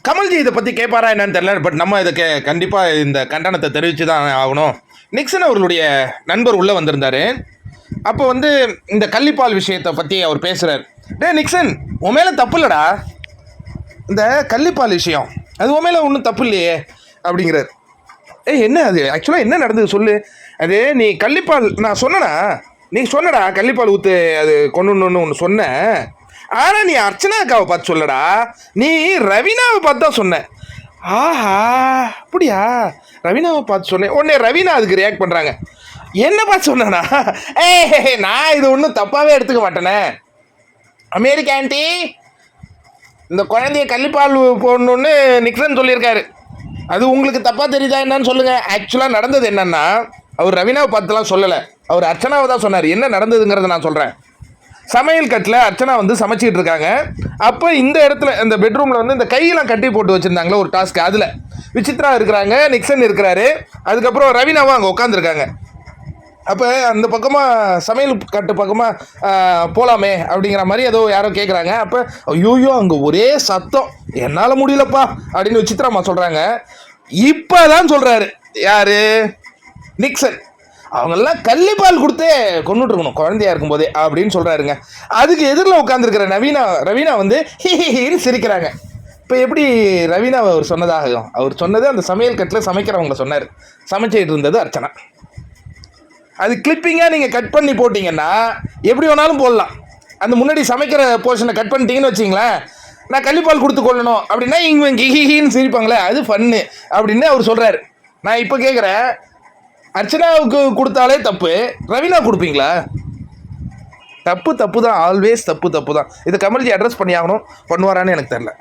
கமல்ஜி இதை பற்றி கேட்பாரா என்னன்னு தெரியல. பட் நம்ம இதுக்கு கண்டிப்பாக இந்த கண்டனத்தை தெரிவித்து தான் ஆகணும். நிக்சன் அவர்களுடைய நண்பர் உள்ளே வந்திருந்தார். அப்போ வந்து இந்த கள்ளிப்பால் விஷயத்தை பற்றி அவர் பேசுகிறார். நிக்சன், உன் மேலே தப்பு இல்லைடா, இந்த கள்ளிப்பால் விஷயம் அது உன் மேலே ஒன்றும் தப்பு இல்லையே அப்படிங்கிறார். என்ன அது ஆக்சுவலாக என்ன நடந்தது சொல்லு. அது நீ கள்ளிப்பால் நான் சொன்னனா, நீ சொன்னடா கள்ளிப்பால் ஊற்று அது கொண்டு ஒன்று சொன்ன. ஆனால் நீ அர்ச்சனா அக்காவை பார்த்து சொல்லடா, நீ ரவீனாவை பார்த்து தான் சொன்ன. ஆஹா அப்படியா, ரவீனாவை பார்த்து சொன்னேன். உடனே ரவீனா அதுக்கு ரியாக்ட் பண்ணுறாங்க. என்ன பார்த்து சொன்னா, நான் இது ஒன்றும் தப்பாகவே எடுத்துக்க மாட்டேனே. அமெரிக்கா ஆண்டி, இந்த குழந்தைய கள்ளிப்பால் போடணுன்னு நிக்சன் சொல்லியிருக்காரு. அது உங்களுக்கு தப்பாக தெரியுதா என்னன்னு சொல்லுங்கள். ஆக்சுவலாக நடந்தது என்னன்னா, அவர் ரவீனாவை பார்த்துலாம் சொல்லலை, அவர் அர்ச்சனாவை தான் சொன்னார். என்ன நடந்ததுங்கிறத நான் சொல்கிறேன். சமையல் கட்டில் அர்ச்சனா வந்து சமைச்சிட்டு இருக்காங்க. அப்போ இந்த இடத்துல இந்த பெட்ரூமில் வந்து இந்த கையெல்லாம் கட்டி போட்டு வச்சுருந்தாங்களே ஒரு டாஸ்க், அதில் விசித்ரா இருக்கிறாங்க, நிக்சன் இருக்கிறாரு, அதுக்கப்புறம் ரவீனாவும் அங்கே உட்காந்துருக்காங்க. அப்போ அந்த பக்கமாக சமையல் கட்டு பக்கமாக போகலாமே அப்படிங்கிற மாதிரி ஏதோ யாரோ கேட்குறாங்க. அப்போ ஐயோயோ அங்கே ஒரே சத்தம், என்னால் முடியலப்பா அப்படின்னு விசித்ராமா சொல்கிறாங்க. இப்போ தான் சொல்கிறாரு யார், நிக்சன், அவங்கெல்லாம் கள்ளிப்பால் கொடுத்தே கொண்டுட்ருக்கணும் குழந்தையா இருக்கும்போதே அப்படின்னு சொல்கிறாருங்க. அதுக்கு எதிரில் உட்காந்துருக்கிற ரவீனா வந்து ஹின்னு சிரிக்கிறாங்க. இப்போ எப்படி ரவீனாவை அவர் சொன்னதாகும்? அவர் சொன்னது அந்த சமையல் கட்டில் சமைக்கிறவங்கள சொன்னார், சமைச்சிட்டு இருந்தது அர்ச்சனா. அது கிளிப்பிங்காக நீங்கள் கட் பண்ணி போட்டிங்கன்னா எப்படி வேணாலும் போடலாம். அந்த முன்னாடி சமைக்கிற போர்ஷனை கட் பண்ணிட்டீங்கன்னு வச்சிங்களேன், நான் கள்ளிப்பால் கொடுத்து கொள்ளணும் அப்படின்னா இவங்க ஹிஹின்னு சிரிப்பாங்களே, அது ஃபன்னு அப்படின்னு அவர் சொல்கிறாரு. நான் இப்போ கேட்குறேன், அர்ச்சனாவுக்கு கொடுத்தாலே தப்பு, ரவீனா கொடுப்பீங்களா? தப்பு தான், ஆல்வேஸ் தப்பு தான். இதை கமல்ஜி அட்ரஸ் பண்ணி ஆகணும். பண்ணுவாரான்னு எனக்கு தெரியல.